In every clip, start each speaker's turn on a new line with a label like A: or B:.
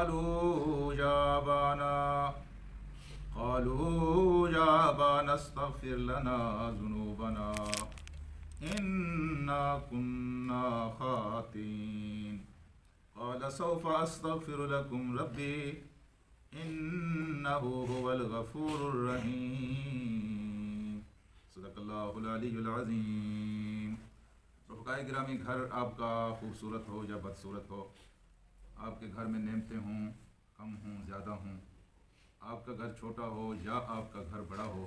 A: قالوا يا أبانا استغفر لنا ذنوبنا إنا كنا خاطئين قال سوف أستغفر لكم ربي إنه هو الغفور الرحيم صدق اللہ العلی العظیم۔ رفقائے گرامی، گھر آپ کا خوبصورت ہو یا بدصورت ہو، آپ کے گھر میں نعمتیں ہوں، کم ہوں، زیادہ ہوں، آپ کا گھر چھوٹا ہو یا آپ کا گھر بڑا ہو،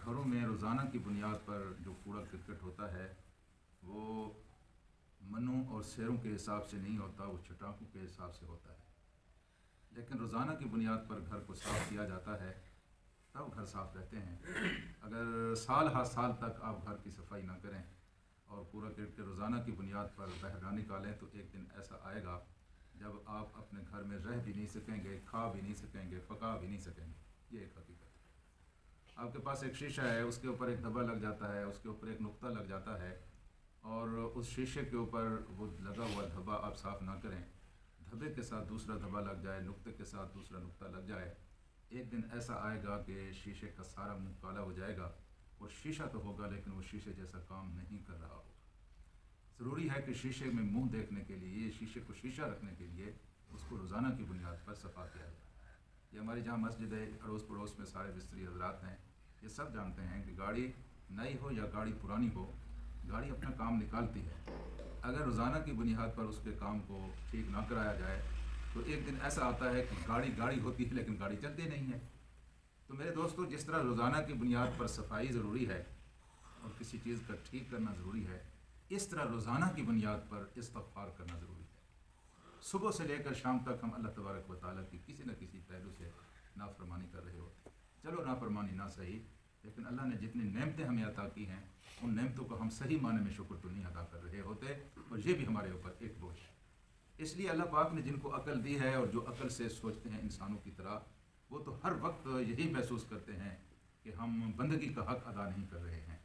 A: گھروں میں روزانہ کی بنیاد پر جو کوڑا کرکٹ ہوتا ہے وہ منوں اور سیروں کے حساب سے نہیں ہوتا، وہ چٹاکوں کے حساب سے ہوتا ہے۔ لیکن روزانہ کی بنیاد پر گھر کو صاف کیا جاتا ہے تب گھر صاف رہتے ہیں۔ اگر سال ہر سال تک آپ گھر کی صفائی نہ کریں اور کوڑا کرکٹ روزانہ کی بنیاد پر باہر نہ نکالیں تو ایک دن ایسا آئے گا جب آپ اپنے گھر میں رہ بھی نہیں سکیں گے، کھا بھی نہیں سکیں گے، پکا بھی نہیں سکیں گے۔ یہ ایک حقیقت ہے۔ آپ کے پاس ایک شیشہ ہے، اس کے اوپر ایک دھبا لگ جاتا ہے، اس کے اوپر ایک نقطہ لگ جاتا ہے، اور اس شیشے کے اوپر وہ لگا ہوا دھبا آپ صاف نہ کریں، دھبے کے ساتھ دوسرا دھبا لگ جائے، نقطے کے ساتھ دوسرا نقطہ لگ جائے، ایک دن ایسا آئے گا کہ شیشے کا سارا منہ کالا ہو جائے گا، اور شیشہ تو ہوگا لیکن وہ شیشے جیسا کام نہیں کر رہا ہوگا۔ ضروری ہے کہ شیشے میں منہ دیکھنے کے لیے، شیشے کو شیشہ رکھنے کے لیے اس کو روزانہ کی بنیاد پر صفا کیا جائے۔ یہ ہماری جہاں مسجد ہے، اڑوس پڑوس میں سارے مستری حضرات ہیں، یہ سب جانتے ہیں کہ گاڑی نئی ہو یا گاڑی پرانی ہو، گاڑی اپنا کام نکالتی ہے۔ اگر روزانہ کی بنیاد پر اس کے کام کو ٹھیک نہ کرایا جائے تو ایک دن ایسا آتا ہے کہ گاڑی ہوتی ہے لیکن گاڑی چلتی نہیں ہے۔ تو میرے دوستو، جس طرح روزانہ کی بنیاد پر صفائی ضروری ہے اور کسی چیز کا ٹھیک کرنا ضروری ہے، اس طرح روزانہ کی بنیاد پر استغفار کرنا ضروری ہے۔ صبح سے لے کر شام تک ہم اللہ تبارک و تعالیٰ کی کسی نہ کسی پہلو سے نافرمانی کر رہے ہوتے ہیں۔ چلو نافرمانی نہ صحیح، لیکن اللہ نے جتنی نعمتیں ہمیں عطا کی ہیں ان نعمتوں کو ہم صحیح معنی میں شکر تو نہیں ادا کر رہے ہوتے، اور یہ بھی ہمارے اوپر ایک بوجھ ہے۔ اس لیے اللہ پاک نے جن کو عقل دی ہے اور جو عقل سے سوچتے ہیں انسانوں کی طرح، وہ تو ہر وقت یہی محسوس کرتے ہیں کہ ہم بندگی کا حق ادا نہیں کر رہے ہیں،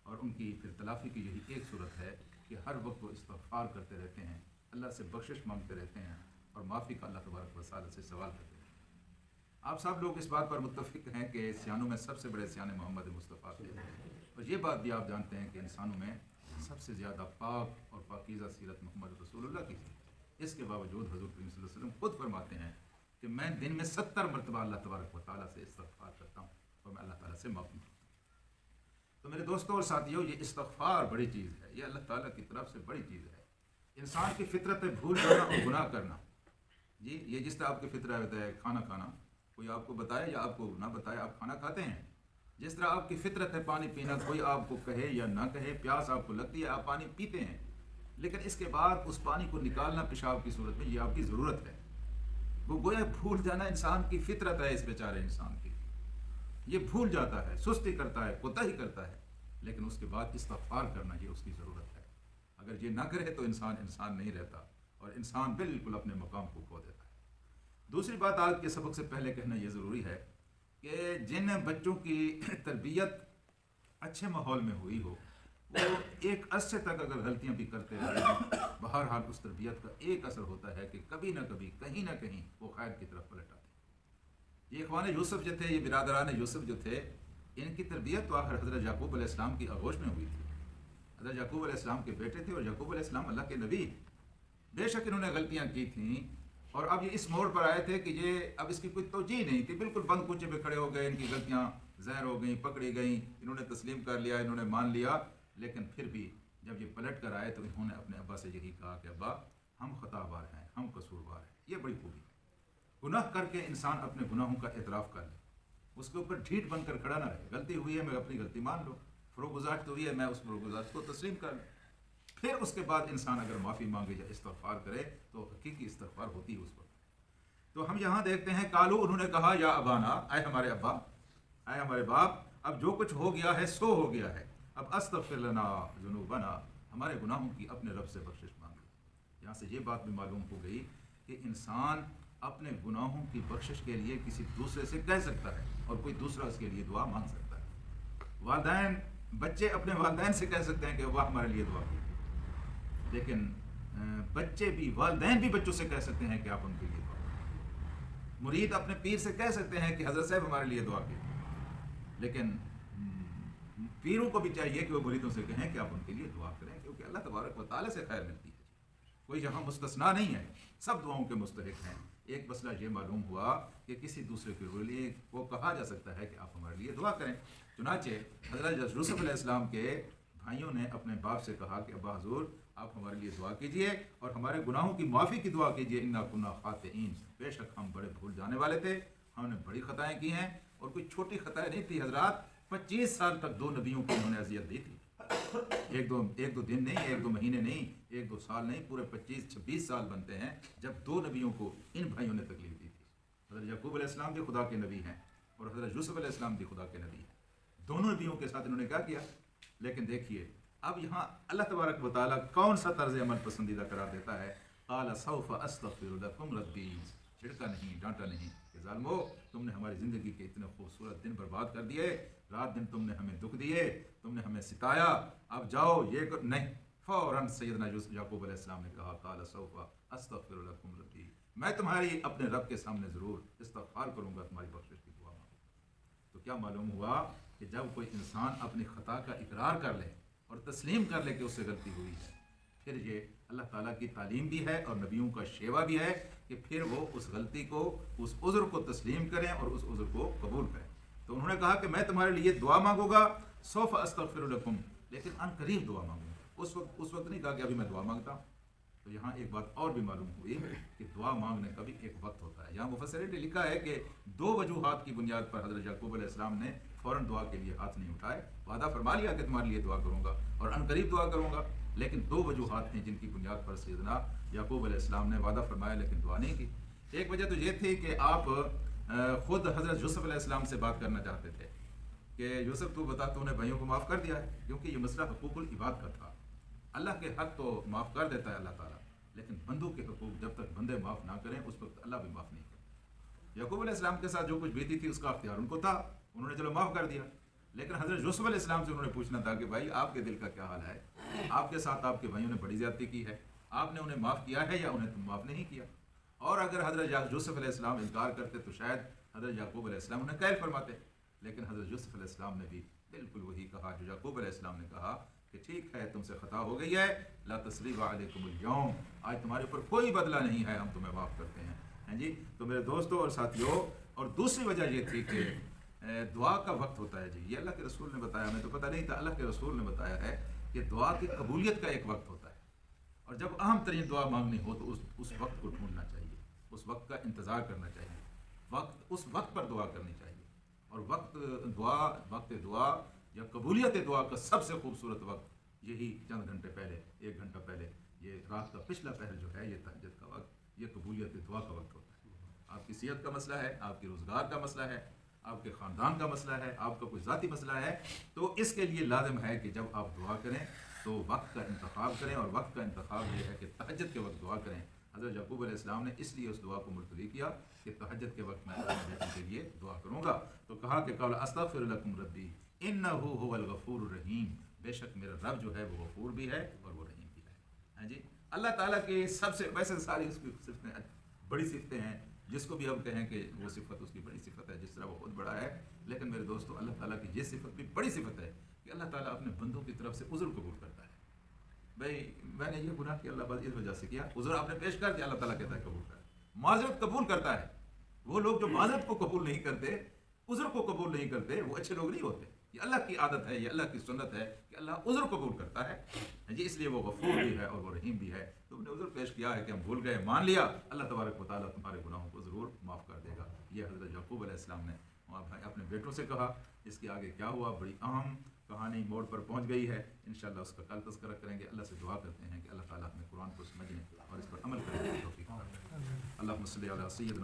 A: اور ان کی پھر تلافی کی یہی ایک صورت ہے کہ ہر وقت وہ استغفار کرتے رہتے ہیں، اللہ سے بخشش مانگتے رہتے ہیں اور معافی کا اللہ تبارک و تعالیٰ سے سوال کرتے ہیں۔ آپ سب لوگ اس بات پر متفق ہیں کہ سیانوں میں سب سے بڑے سیانے محمد مصطفیٰ تھے، اور یہ بات بھی آپ جانتے ہیں کہ انسانوں میں سب سے زیادہ پاک اور پاکیزہ سیرت محمد رسول اللہ کی تھی۔ اس کے باوجود حضور کریم صلی اللہ علیہ وسلم خود فرماتے ہیں کہ میں دن میں 70 مرتبہ اللہ تبارک و تعالیٰ سے استغفار کرتا ہوں اور میں اللہ تعالیٰ سے معافی مانگتا ہوں۔ تو میرے دوستوں اور ساتھیوں، یہ استغفار بڑی چیز ہے، یہ اللہ تعالیٰ کی طرف سے بڑی چیز ہے۔ انسان کی فطرت ہے بھول جانا اور گناہ کرنا۔ جی، یہ جس طرح آپ کی فطرت ہوتا ہے کھانا کھانا، کوئی آپ کو بتائے یا آپ کو نہ بتائے آپ کھانا کھاتے ہیں۔ جس طرح آپ کی فطرت ہے پانی پینا، کوئی آپ کو کہے یا نہ کہے، پیاس آپ کو لگتی ہے آپ پانی پیتے ہیں، لیکن اس کے بعد اس پانی کو نکالنا پیشاب کی صورت میں یہ آپ کی ضرورت ہے۔ وہ گویا بھول جانا انسان کی فطرت ہے، اس بیچارے انسان کی یہ بھول جاتا ہے، سستی کرتا ہے، کوتاہی کرتا ہے، لیکن اس کے بعد استغفار کرنا یہ اس کی ضرورت ہے۔ اگر یہ نہ کرے تو انسان نہیں رہتا اور انسان بالکل اپنے مقام کو کھو دیتا ہے۔ دوسری بات آج کے سبق سے پہلے کہنا یہ ضروری ہے کہ جن بچوں کی تربیت اچھے ماحول میں ہوئی ہو، وہ ایک عرصے تک اگر غلطیاں بھی کرتے رہے، بہرحال اس تربیت کا ایک اثر ہوتا ہے کہ کبھی نہ کبھی کہیں نہ کہیں وہ خیر کی طرف پلٹ آتے ہیں۔ یہ اخوان یوسف جو تھے، یہ برادران یوسف جو تھے، ان کی تربیت تو آخر حضرت یعقوب علیہ السلام کی آغوش میں ہوئی تھی۔ حضرت یعقوب علیہ السلام کے بیٹے تھے اور یعقوب علیہ السلام اللہ کے نبی، بے شک انہوں نے غلطیاں کی تھیں، اور اب یہ اس موڑ پر آئے تھے کہ یہ اب اس کی کوئی توجیہ نہیں تھی، بالکل بند کوچے پہ کھڑے ہو گئے، ان کی غلطیاں ظاہر ہو گئیں، پکڑی گئیں، انہوں نے تسلیم کر لیا، انہوں نے مان لیا، لیکن پھر بھی جب یہ پلٹ کر آئے تو انہوں نے اپنے ابا سے یہی کہا کہ ابا ہم خطا بار ہیں، ہم قصوروار ہیں۔ یہ بڑی خوبی ہے، گناہ کر کے انسان اپنے گناہوں کا اعتراف کر لے، اس کے اوپر ڈھیٹ بن کر کھڑا نہ رہے، غلطی ہوئی ہے میں اپنی غلطی مان لوں، فروگزاشت ہوئی ہے میں اس فروگزاشت کو تسلیم کر لوں، پھر اس کے بعد انسان اگر معافی مانگے یا استغفار کرے تو حقیقی استغفار ہوتی ہے اس وقت۔ تو ہم یہاں دیکھتے ہیں کالو، انہوں نے کہا یا ابانا، اے ہمارے ابا، اے ہمارے باپ، اب جو کچھ ہو گیا ہے سو ہو گیا ہے، اب استغفر لنا ذنوبنا، ہمارے گناہوں کی اپنے رب سے بخشش مانگے۔ یہاں سے یہ بات بھی معلوم ہو گئی کہ انسان اپنے گناہوں کی بخشش کے لیے کسی دوسرے سے کہہ سکتا ہے اور کوئی دوسرا اس کے لیے دعا مانگ سکتا ہے۔ والدین، بچے اپنے والدین سے کہہ سکتے ہیں کہ وہ ہمارے لیے دعا کیجیے، لیکن بچے بھی، والدین بھی بچوں سے کہہ سکتے ہیں کہ آپ ان کے لیے دعا کیجیے۔ मुरीद अपने पीर से कह सकते हैं कि हज़रत साहब हमारे लिए दुआ कीजिए, लेकिन पीरों को भी चाहिए कि वो मुरीदों से कहें कि आप उनके लिए दुआ करें, क्योंकि अल्लाह तबारक व तआला से खैर मिलती है। कोई यहाँ मुस्तस्ना नहीं है, सब दुआओं के मुस्तहिक हैं। एक मसला ये मालूम हुआ कि किसी दूसरे के लिए वो कहा जा सकता है कि आप हमारे लिए दुआ करें। चुनाचे हज़रत यूसुफ अलैहिस्सलाम के भाइयों ने अपने बाप से कहा कि अब्बा हुज़ूर आप हमारे लिए दुआ कीजिए और हमारे गुनाहों की माफ़ी की दुआ कीजिए, इन्ना कुन्ना खातिईन, बेशक हम बड़े भूल जाने वाले थे, हमने बड़ी ख़ताएँ की हैं। और कोई छोटी ख़ताएँ नहीं थी हज़रात, 25 साल तक 2 नबियों को उन्होंने अजियत दी थी। एक दो दिन नहीं, 1-2 महीने नहीं, 1-2 साल नहीं, पूरे 25-26 साल बनते हैं जब 2 नबियों को इन भाइयों ने तकलीफ दी थी। हज़रत याकूब अलैहिस्सलाम भी खुदा के नबी हैं और हज़रत यूसुफ अलैहिस्सलाम भी खुदा के नबी हैं। दोनों नबियों के साथ इन्होंने क्या किया। लेकिन देखिए अब यहाँ अल्लाह तबारक व तआला कौन सा तर्ज अमल पसंदीदा करार देता है। क़ाल सौफ़ अस्तग़फ़िरु लकुम रब्बी, छिड़का नहीं, डांटा नहीं कि ज़ालिमो, तुमने हमारी ज़िंदगी के इतने खूबसूरत दिन बर्बाद कर दिए, रात दिन तुमने हमें दुख दिए, तुमने हमें सिताया, अब जाओ ये नहीं। फ़ौरन सैयदना याकूब अलैहिस्सलाम ने कहा क़ाल सौफ़ अस्तग़फ़िरु लकुम रब्बी, मैं तुम्हारी अपने रब के सामने ज़रूर इस्तग़फ़ार करूँगा, तुम्हारी बख्शिश की दुआ मांगूंगा। तो क्या मालूम हुआ कि जब कोई इंसान अपनी ख़ता का इकरार कर ले और तस्लीम कर ले कि उससे गलती हुई है, फिर ये अल्लाह ताला की तालीम भी है और नबियों का शेवा भी है कि फिर वो उस गलती को, उस उज़्र को तस्लीम करें और उस उज़्र को कबूल करें। तो उन्होंने कहा कि मैं तुम्हारे लिए दुआ मांगूंगा, सौफ़ अस्तग़फ़िरु लकुम, लेकिन अनकरीब दुआ मांगूंगा। उस वक्त नहीं कहा कि अभी मैं दुआ मांगता हूँ। तो यहाँ एक बात और भी मालूम हुई कि दुआ मांगने का भी एक वक्त होता है। यहाँ मुफस्सिरीन ने लिखा है कि 2 वजूहात की बुनियाद पर हज़रत याकूब अलैहिस्सलाम ने फ़ौरन दुआ के लिए हाथ नहीं उठाए। वादा फरमा लिया कि तुम्हारे लिए दुआ करूँगा और अनकरीब दुआ करूँगा, लेकिन 2 वजूहात हैं जिनकी बुनियाद पर सैयदना याकूब अलैहिस्सलाम ने वादा फरमाया लेकिन दुआ नहीं की। एक वजह तो ये थी कि आप ख़ुद हज़रत यूसुफ अलैहिस्सलाम से बात करना चाहते थे कि यूसुफ तू बता, तूने भाइयों को माफ़ कर दिया है, क्योंकि ये मसला हुकूकुल इबाद का था। अल्लाह के हक़ तो माफ़ कर देता है अल्लाह ताला, लेकिन बंदों के हुकूक जब तक बंदे माफ़ ना करें उस वक्त अल्लाह भी माफ़ नहीं करता। याकूब अलैहिस्सलाम के साथ जो कुछ बीती थी उसका अख्तियार उनको था, उन्होंने चलो माफ़ कर दिया। लेकिन हज़रत यूसुफ अलैहिस्सलाम से उन्होंने पूछना था कि भाई आपके दिल का क्या हाल है, आपके साथ आपके भाइयों ने बड़ी ज़्यादती की है, आपने उन्हें माफ़ किया है या उन्हें तुम माफ़ नहीं किया। और अगर हज़रत यूसुफ अलैहिस्सलाम इनकार करते तो शायद हज़रत याकूब अलैहिस्सलाम उन्हें कैल फरमाते, लेकिन हज़रत यूसुफ अलैहिस्सलाम ने भी बिल्कुल वही कहा जो याकूब अलैहिस्सलाम ने कहा कि ठीक है, तुमसे ख़ता हो गई है, ला तस्रीबा अलैकुमुल यौम, आज तुम्हारे ऊपर कोई बदला नहीं है, हम तुम्हें माफ़ करते हैं। हैं जी। तो मेरे दोस्तों और साथियों, और दूसरी वजह ये थी कि दुआ का वक्त होता है जी, ये अल्लाह के रसूल ने बताया, हमें तो पता नहीं था, अल्लाह के रसूल ने बताया है कि दुआ की कबूलियत का एक वक्त होता है। और जब अहम तरीन दुआ मांगनी हो तो उस वक्त को ढूंढना चाहिए, उस वक्त का इंतज़ार करना चाहिए, उस वक्त पर दुआ करनी चाहिए। और वक्त दुआ या कबूलियत दुआ का सबसे खूबसूरत वक्त यही चंद घंटे पहले, 1 घंटा पहले, ये रात का पिछला पहर जो है, ये तहज्जुद का वक्त, ये कबूलियत दुआ का वक्त होता है। आपकी सेहत का मसला है, आपके रोज़गार का मसला है, आपके ख़ानदान का मसला है, आपका कोई ज़ाती मसला है, तो इसके लिए लाजिम है कि जब आप दुआ करें तो वक्त का इंतखाब करें। और वक्त का इंतखाब ये है कि तहज्जुद के वक्त दुआ करें। हज़रत याकूब अलैहिस्सलाम ने इसलिए उस दुआ को मुलतवी किया कि तहज्जुद के वक्त मैं अपने बेटे के लिए दुआ करूँगा। तो कहा कि क़ाल अस्तग़फ़िरु लकुम रब्बी इन्नहु हुवल गफ़ूरुर रहीम, बेशक मेरा रब जो है वो गफ़ूर भी है और वो रहीम भी है। हाँ जी, अल्लाह ताला के सबसे, वैसे सारी उसकी सिफ़तें बड़ी सिफ़तें हैं, जिसको भी हम कहें कि वो सिफ़त उसकी बड़ी सिफ़त है, जिस तरह वो खुद बड़ा है, लेकिन मेरे दोस्तों अल्लाह ताला की ये सिफ़त भी बड़ी सिफ़त है कि अल्लाह ताला अपने बंदों की तरफ से उज़्र कबूल करता है। भाई मैंने ये गुनाह किया, अल्लाह बस इस वजह से किया, उज़्र आपने पेश कर दिया, अल्लाह ताला कहता है कबूल कर, माज़रत कबूल करता है। वो लोग जो माज़रत को कबूल नहीं करते, उज़्र को कबूल नहीं करते, वो अच्छे लोग नहीं होते। ये अल्लाह की आदत है, ये अल्लाह की सुन्नत है कि अल्लाह उज़्र कबूल करता है जी, इसलिए वो गफ़ूर भी है और वो रहीम भी है। तुमने उज़्र पेश किया है कि हम भूल गए, मान लिया, अल्लाह तबारक व तआला तुम्हारे गुनाहों को ज़रूर माफ़ कर देगा। ये हज़रत याकूब अलैहिस्सलाम ने अपने बेटों से कहा। इसके आगे क्या हुआ, बड़ी अहम कहानी मोड़ पर पहुँच गई है। इंशाअल्लाह उसका कल तज़किरा करेंगे। अल्लाह से दुआ करते हैं कि अल्लाह ताला हमें कुरान को समझने और इस पर अमल करने की तौफ़ीक़ अता फरमाए। अल्लाहुम्मा सल्लि अला सय्यिदिना